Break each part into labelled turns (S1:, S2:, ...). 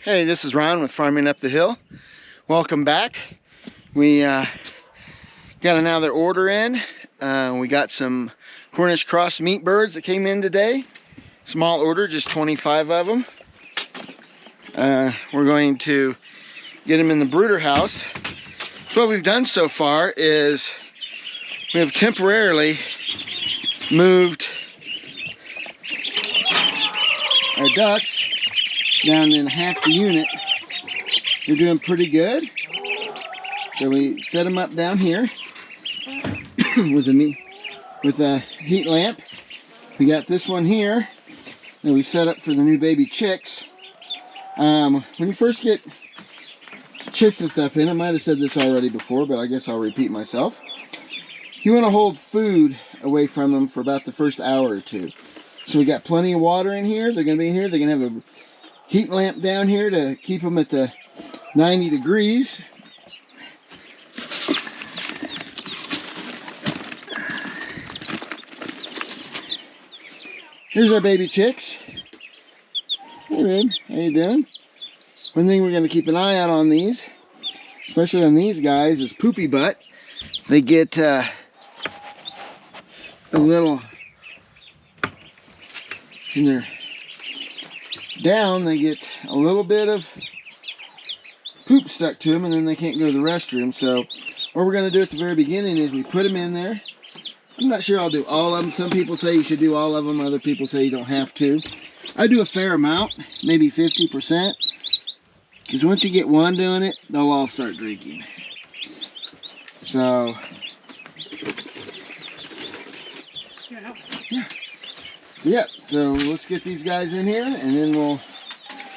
S1: Hey, this is Ron with Farming Up the Hill. Welcome back. We got another order in. We got some Cornish cross meat birds that came in today. Small order, just 25 of them. We're going to get them in the brooder house. So what we've done so far is we have temporarily moved our ducks down in half the unit. They're doing pretty good. So we set them up down here with a heat lamp. We got this one here that we set up for the new baby chicks. When you first get chicks and stuff in, I might have said this already before, but I guess I'll repeat myself. You want to hold food away from them for about the first hour or two. So we got plenty of water in here. They're going to be in here. They're going to have a heat lamp down here to keep them at the 90 degrees. Here's our baby chicks. Hey babe, how you doing? One thing we're going to keep an eye out on these, especially on these guys, is poopy butt. They get a little, when they're down, they get a little bit of poop stuck to them and then they can't go to the restroom. So what we're going to do at the very beginning is we put them in there. I'm not sure I'll do all of them. Some people say you should do all of them. Other people say you don't have to. I do a fair amount, maybe 50%. Because once you get one doing it, they'll all start drinking. So, yeah. So let's get these guys in here and then we'll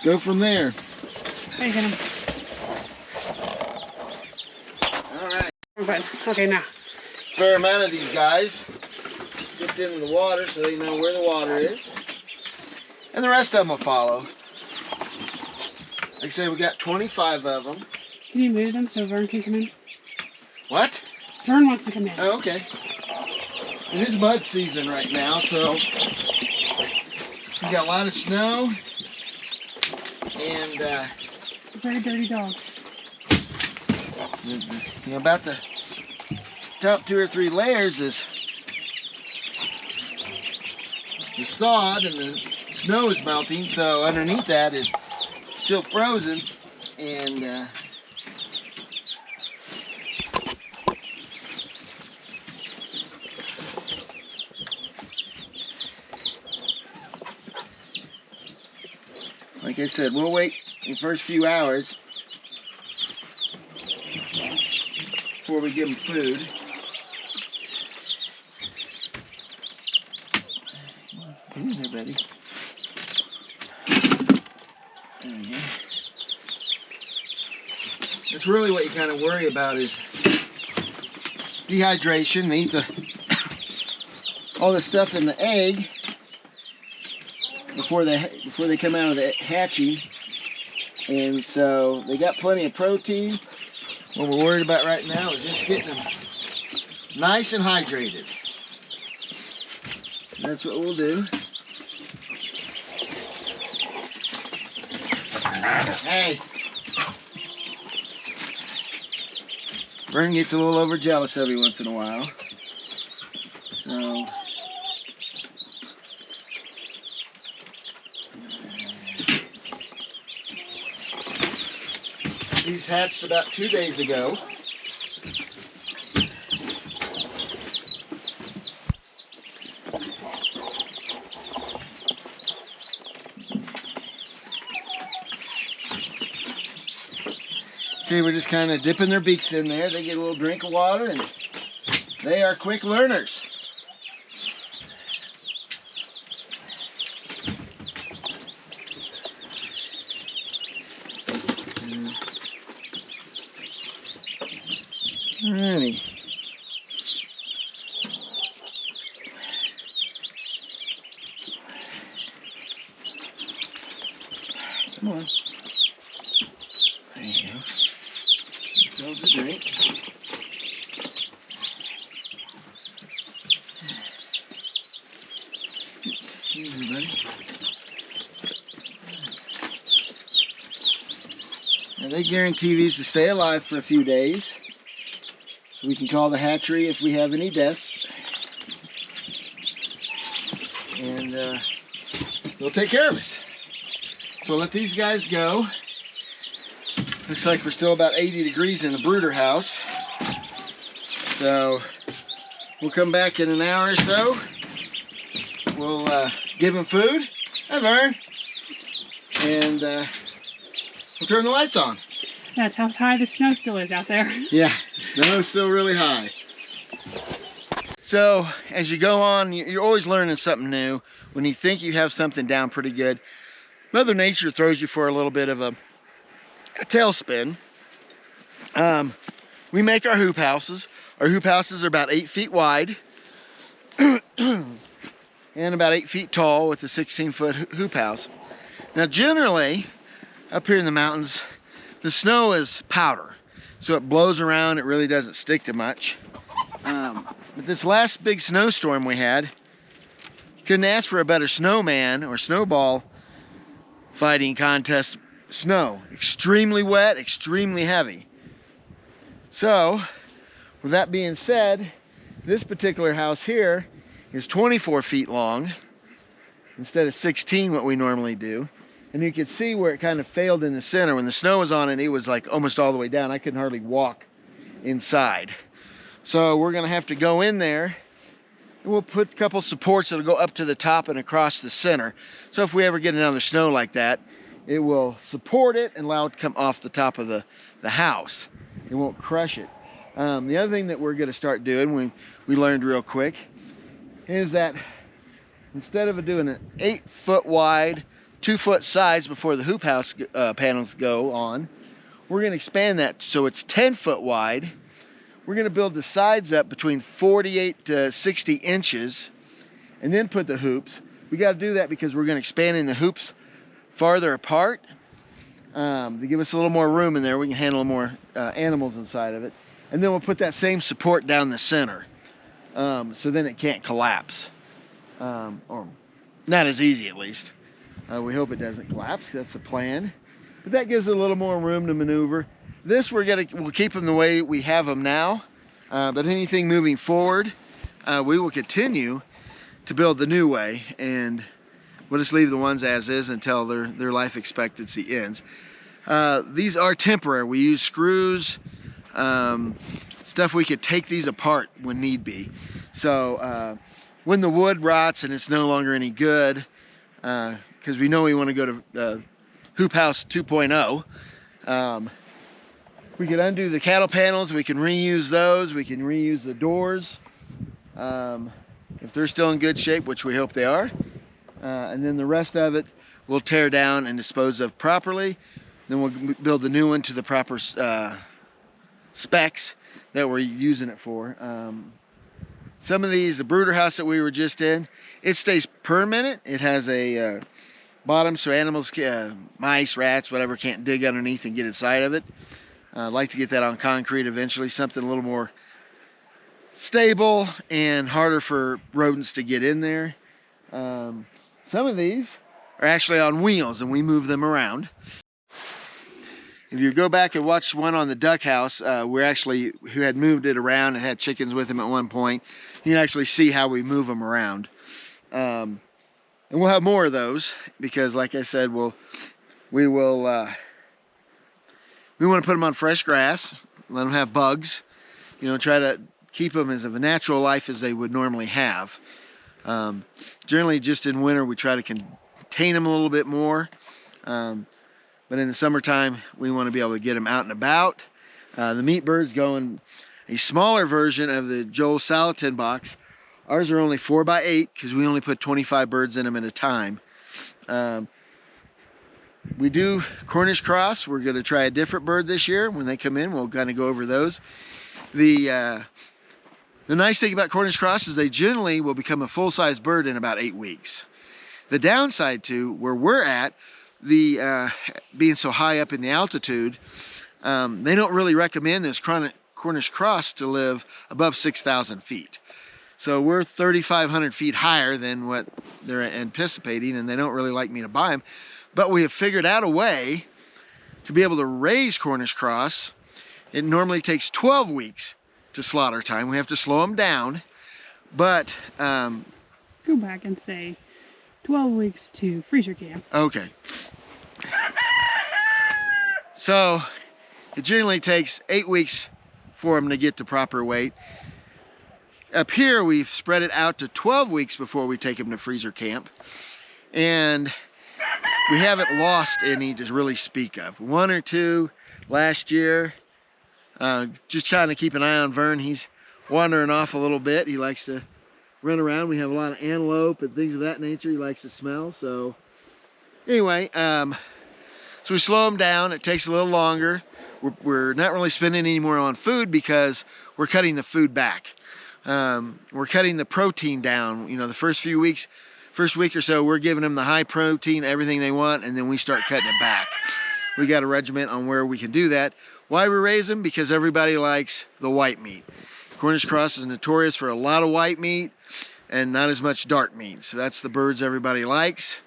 S1: go from there.
S2: Hey, get him.
S1: Alright.
S2: Okay, now.
S1: Fair amount of these guys dipped into the water so they know where the water is. And the rest of them will follow. Like I said, we got 25 of them.
S2: Can you move them so Vern can come in?
S1: What?
S2: Vern wants to come in.
S1: Oh, okay. It is mud season right now, so we got a lot of snow and
S2: A very dirty dog.
S1: About the top 2 or 3 layers is thawed and the snow is melting, so underneath that is still frozen, and like I said, we'll wait the first few hours before we give them food. Get in there, buddy. There you go. That's really what you kind of worry about is dehydration. They eat all the stuff in the egg before they come out of the hatching, and so they got plenty of protein. What we're worried about right now is just getting them nice and hydrated. That's what we'll do. Hey. Vern gets a little overjealous every once in a while. So these hatched about 2 days ago. See, we're just kind of dipping their beaks in there. They get a little drink of water and they are quick learners. Alrighty. Come on. There you go. Fills the drink. Oops, easy, buddy. And they guarantee these to stay alive for a few days. So we can call the hatchery if we have any deaths. And they'll take care of us. So we'll let these guys go. Looks like we're still about 80 degrees in the brooder house. So we'll come back in an hour or so. We'll give them food. Hi, Vern. And we'll turn the lights on.
S2: That's how high the snow still is out there.
S1: Yeah, the snow's still really high. So as you go on, you're always learning something new. When you think you have something down pretty good, Mother Nature throws you for a little bit of a tailspin. We make our hoop houses. Our hoop houses are about 8 feet wide and about 8 feet tall with a 16-foot hoop house. Now generally, up here in the mountains, the snow is powder. So it blows around, it really doesn't stick to much. But this last big snowstorm we had, couldn't ask for a better snowman or snowball fighting contest. Snow, extremely wet, extremely heavy. So, with that being said, this particular house here is 24 feet long instead of 16, what we normally do. And you can see where it kind of failed in the center. When the snow was on it, it was like almost all the way down. I couldn't hardly walk inside. So we're gonna have to go in there and we'll put a couple supports that'll go up to the top and across the center. So if we ever get another snow like that, it will support it and allow it to come off the top of the house. It won't crush it. The other thing that we're gonna start doing, we learned real quick, is that instead of doing an 8 foot wide, 2 foot sides before the hoop house panels go on, we're gonna expand that so it's 10 foot wide. We're gonna build the sides up between 48 to 60 inches and then put the hoops. We gotta do that because we're gonna expand in the hoops farther apart to give us a little more room in there. We can handle more animals inside of it. And then we'll put that same support down the center so then it can't collapse. Or not as easy at least. We hope it doesn't collapse, that's the plan. But that gives it a little more room to maneuver. This we'll keep them the way we have them now, but anything moving forward, we will continue to build the new way, and we'll just leave the ones as is until their life expectancy ends. These are temporary. We use screws, stuff we could take these apart when need be. So when the wood rots and it's no longer any good, because we know we want to go to Hoop House 2.0, we can undo the cattle panels, we can reuse those, we can reuse the doors if they're still in good shape, which we hope they are. And then the rest of it we'll tear down and dispose of properly. Then we'll build the new one to the proper specs that we're using it for. Some of these, the brooder house that we were just in, it stays permanent. It has a bottom so animals, mice, rats, whatever, can't dig underneath and get inside of it. I'd like to get that on concrete eventually, something a little more stable and harder for rodents to get in there. Some of these are actually on wheels and we move them around. If you go back and watch one on the duck house, who had moved it around and had chickens with him at one point, you can actually see how we move them around. And we'll have more of those because, like I said, we want to put them on fresh grass, let them have bugs, try to keep them as of a natural life as they would normally have. Generally, just in winter, we try to contain them a little bit more. But in the summertime, we want to be able to get them out and about. The meat birds go in a smaller version of the Joel Salatin box. Ours are only 4x8 because we only put 25 birds in them at a time. We do Cornish cross. We're going to try a different bird this year. When they come in, we'll kind of go over those. The nice thing about Cornish cross is they generally will become a full-size bird in about 8 weeks. The downside to where we're at, being so high up in the altitude, they don't really recommend this Cornish cross to live above 6,000 feet. So we're 3,500 feet higher than what they're anticipating, and they don't really like me to buy them. But we have figured out a way to be able to raise Cornish cross, it normally takes 12 weeks to slaughter time. We have to slow them down, but
S2: Go back and say 12 weeks to freezer camp.
S1: okay. So it generally takes 8 weeks for them to get to proper weight. Up here, we've spread it out to 12 weeks before we take them to freezer camp. And we haven't lost any to really speak of. 1 or 2 last year. Just kind of keep an eye on Vern. He's wandering off a little bit. He likes to run around. We have a lot of antelope and things of that nature. He likes to smell. So anyway, so we slow him down. It takes a little longer. We're not really spending any more on food because we're cutting the food back. We're cutting the protein down. You know, the first week or so, we're giving them the high protein, everything they want, and then we start cutting it back. We got a regiment on where we can do that. Why we raise them? Because everybody likes the white meat. Cornish cross is notorious for a lot of white meat and not as much dark meat. So that's the birds everybody likes.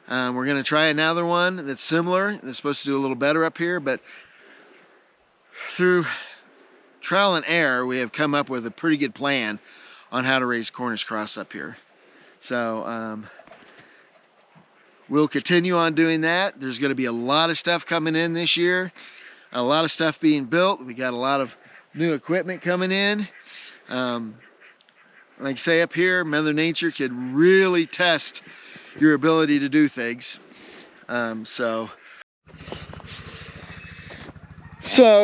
S1: We're gonna try another one that's similar. That's supposed to do a little better up here, but through trial and error, we have come up with a pretty good plan on how to raise Cornish cross up here. So we'll continue on doing that. There's going to be a lot of stuff coming in this year, a lot of stuff being built. We got a lot of new equipment coming in. Like I say, up here, Mother Nature could really test your ability to do things. So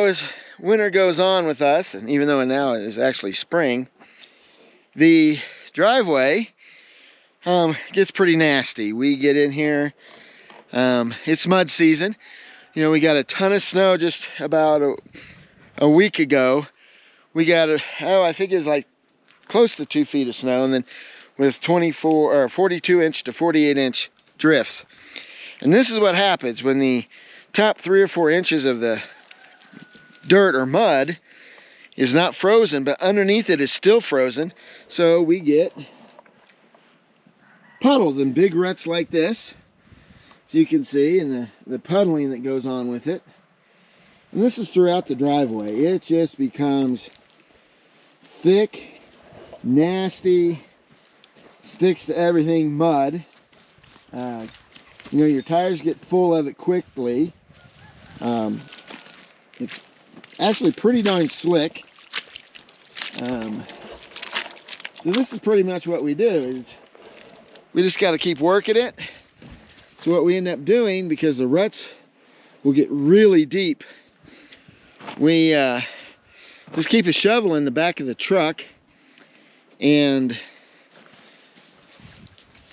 S1: as winter goes on with us, and even though now it is actually spring, the driveway gets pretty nasty. We get in here, it's mud season. You know, we got a ton of snow just about a week ago. We got, I think it was like close to 2 feet of snow, and then with 24 or 42 inch to 48 inch drifts. And this is what happens when the top 3 or 4 inches of the dirt or mud is not frozen, but underneath it is still frozen. So we get puddles and big ruts like this, so you can see, and the puddling that goes on with it. And this is throughout the driveway. It just becomes thick, nasty, sticks to everything mud. You know, your tires get full of it quickly. It's actually pretty darn slick. So this is pretty much what we do. We just got to keep working it. So what we end up doing, because the ruts will get really deep, we just keep a shovel in the back of the truck, and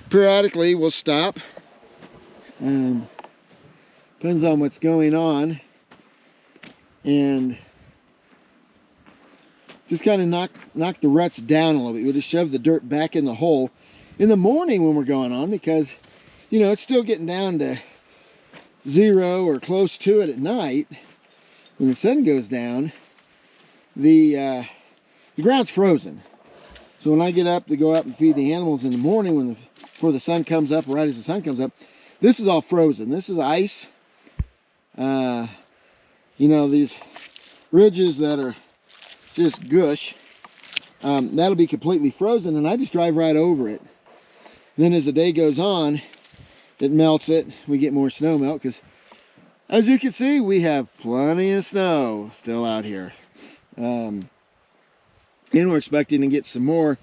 S1: periodically we'll stop. Depends on what's going on, and just kind of knock the ruts down a little bit. We'll just shove the dirt back in the hole in the morning when we're going on, because you know it's still getting down to 0 or close to it at night. When the sun goes down, the ground's frozen. So when I get up to go out and feed the animals in the morning, before the sun comes up, right as the sun comes up, this is all frozen. This is ice. You know, these ridges that are just gush, that'll be completely frozen, and I just drive right over it. Then as the day goes on, it melts it. We get more snow melt, because as you can see, we have plenty of snow still out here. And we're expecting to get some more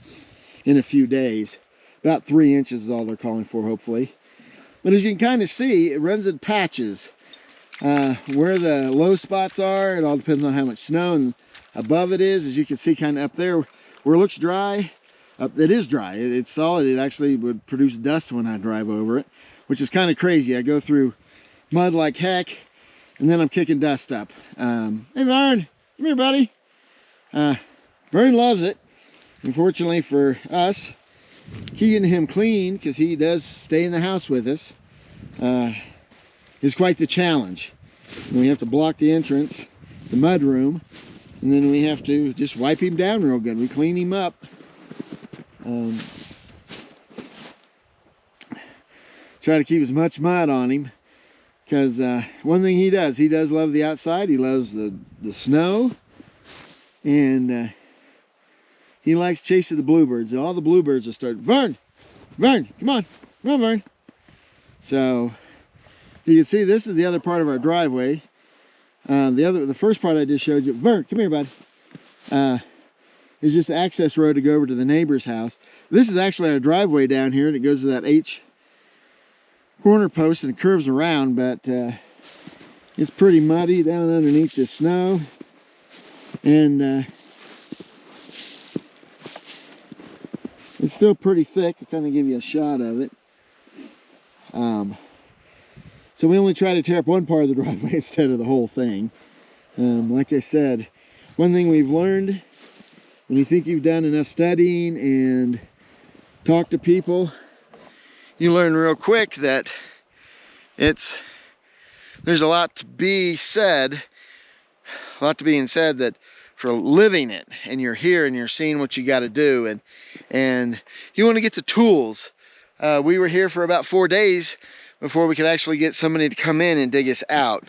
S1: in a few days. About 3 inches is all they're calling for, hopefully. But as you can kind of see, it runs in patches. Where the low spots are, it all depends on how much snow and above it is. As you can see kind of up there where it looks dry, it is dry. It's solid. It actually would produce dust when I drive over it, which is kind of crazy. I go through mud like heck, and then I'm kicking dust up. Hey Vern, come here buddy. Vern loves it. Unfortunately for us, keeping him clean, because he does stay in the house with us, is quite the challenge. And we have to block the entrance, the mud room, and then we have to just wipe him down real good. We clean him up. Try to keep as much mud on him, because one thing he does love the outside. He loves the snow, and he likes chasing the bluebirds. All the bluebirds will start, Vern, come on, Vern. So you can see this is the other part of our driveway. The first part I just showed you, Vern, come here, bud. Is just an access road to go over to the neighbor's house. This is actually our driveway down here, and it goes to that H corner post and it curves around, but it's pretty muddy down underneath the snow, and it's still pretty thick. I'll kind of give you a shot of it. So we only try to tear up one part of the driveway instead of the whole thing. Like I said, one thing we've learned, when you think you've done enough studying and talked to people, you learn real quick that there's a lot to be said, that for living it, and you're here and you're seeing what you got to do, and you want to get the tools. We were here for about 4 days before we could actually get somebody to come in and dig us out.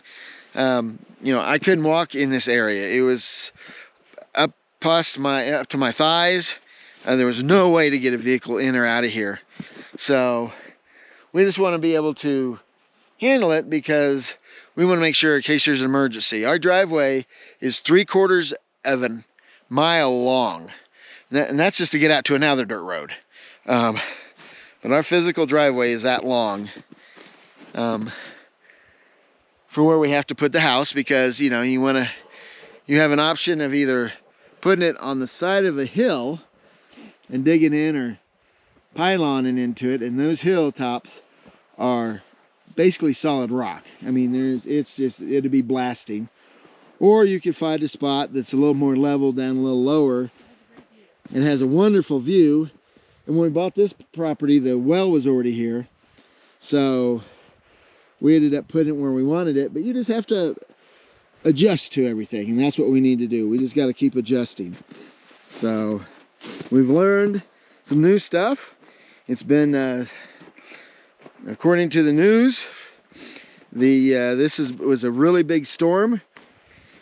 S1: You know, I couldn't walk in this area. It was up to my thighs. There was no way to get a vehicle in or out of here. So we just want to be able to handle it, because we want to make sure in case there's an emergency. Our driveway is 3/4 of a mile long, and that's just to get out to another dirt road. But our physical driveway is that long for where we have to put the house, because you know, you have an option of either putting it on the side of a hill and digging in, or pyloning into it, and those hilltops are basically solid rock. I mean, it'd be blasting. Or you could find a spot that's a little more level, down a little lower, and has a wonderful view. And when we bought this property, the well was already here, so we ended up putting it where we wanted it. But you just have to adjust to everything, and that's what we need to do. We just got to keep adjusting. So we've learned some new stuff. It's been according to the news, was a really big storm.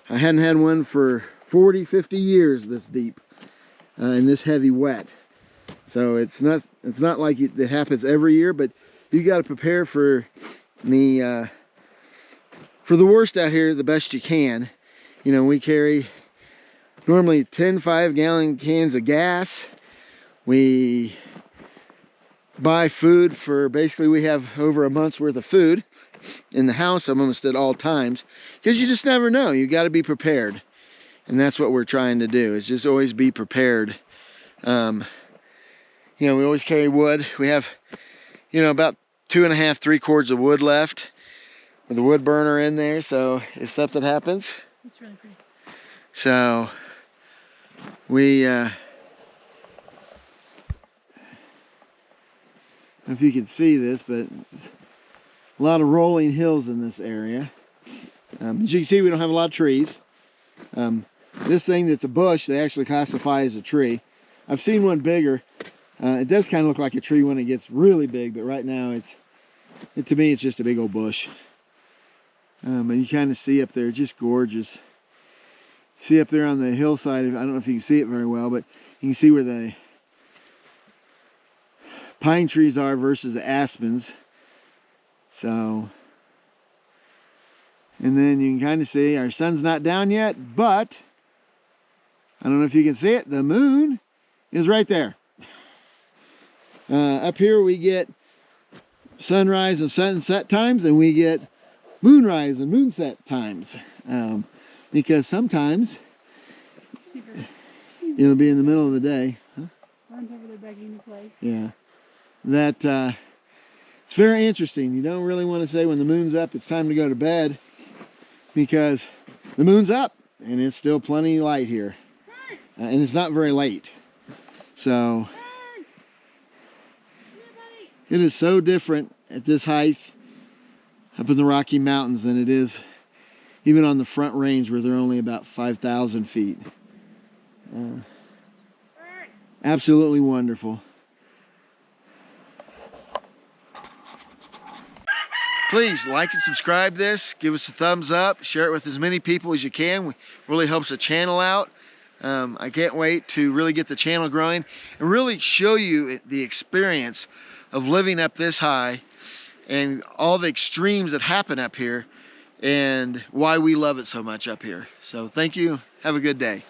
S1: I hadn't had one for 40-50 years this deep and this heavy wet. So it's not like it happens every year, but you got to prepare for the worst out here the best you can. You know, we carry normally 10 5-gallon cans of gas. We buy food for, basically we have over a month's worth of food in the house almost at all times, because you just never know. You got to be prepared, and that's what we're trying to do, is just always be prepared. You know, we always carry wood. We have, you know, about 2.5, 3 cords of wood left with a wood burner in there, so if something happens.
S2: That's really pretty.
S1: So we I don't know if you can see this, but it's a lot of rolling hills in this area. As you can see, we don't have a lot of trees. This thing that's a bush, they actually classify as a tree. I've seen one bigger. It does kind of look like a tree when it gets really big, but right now to me it's just a big old bush. And you kind of see up there, just gorgeous. See up there on the hillside, I don't know if you can see it very well, but you can see where the pine trees are versus the aspens. So, and then you can kind of see our sun's not down yet, but I don't know if you can see it, the moon is right there. Up here we get sunrise and sunset times, and we get moonrise and moonset times, because sometimes it'll be in the middle of the day. Huh?
S2: Ron's over there begging to play.
S1: Yeah, that it's very interesting. You don't really want to say when the moon's up it's time to go to bed, because the moon's up and it's still plenty light here, and it's not very late. So it is so different at this height up in the Rocky Mountains than it is even on the Front Range, where they're only about 5,000 feet. Absolutely wonderful. Please like and subscribe this. Give us a thumbs up. Share it with as many people as you can. It really helps the channel out. I can't wait to really get the channel growing and really show you the experience of living up this high and all the extremes that happen up here and why we love it so much up here. So thank you. Have a good day.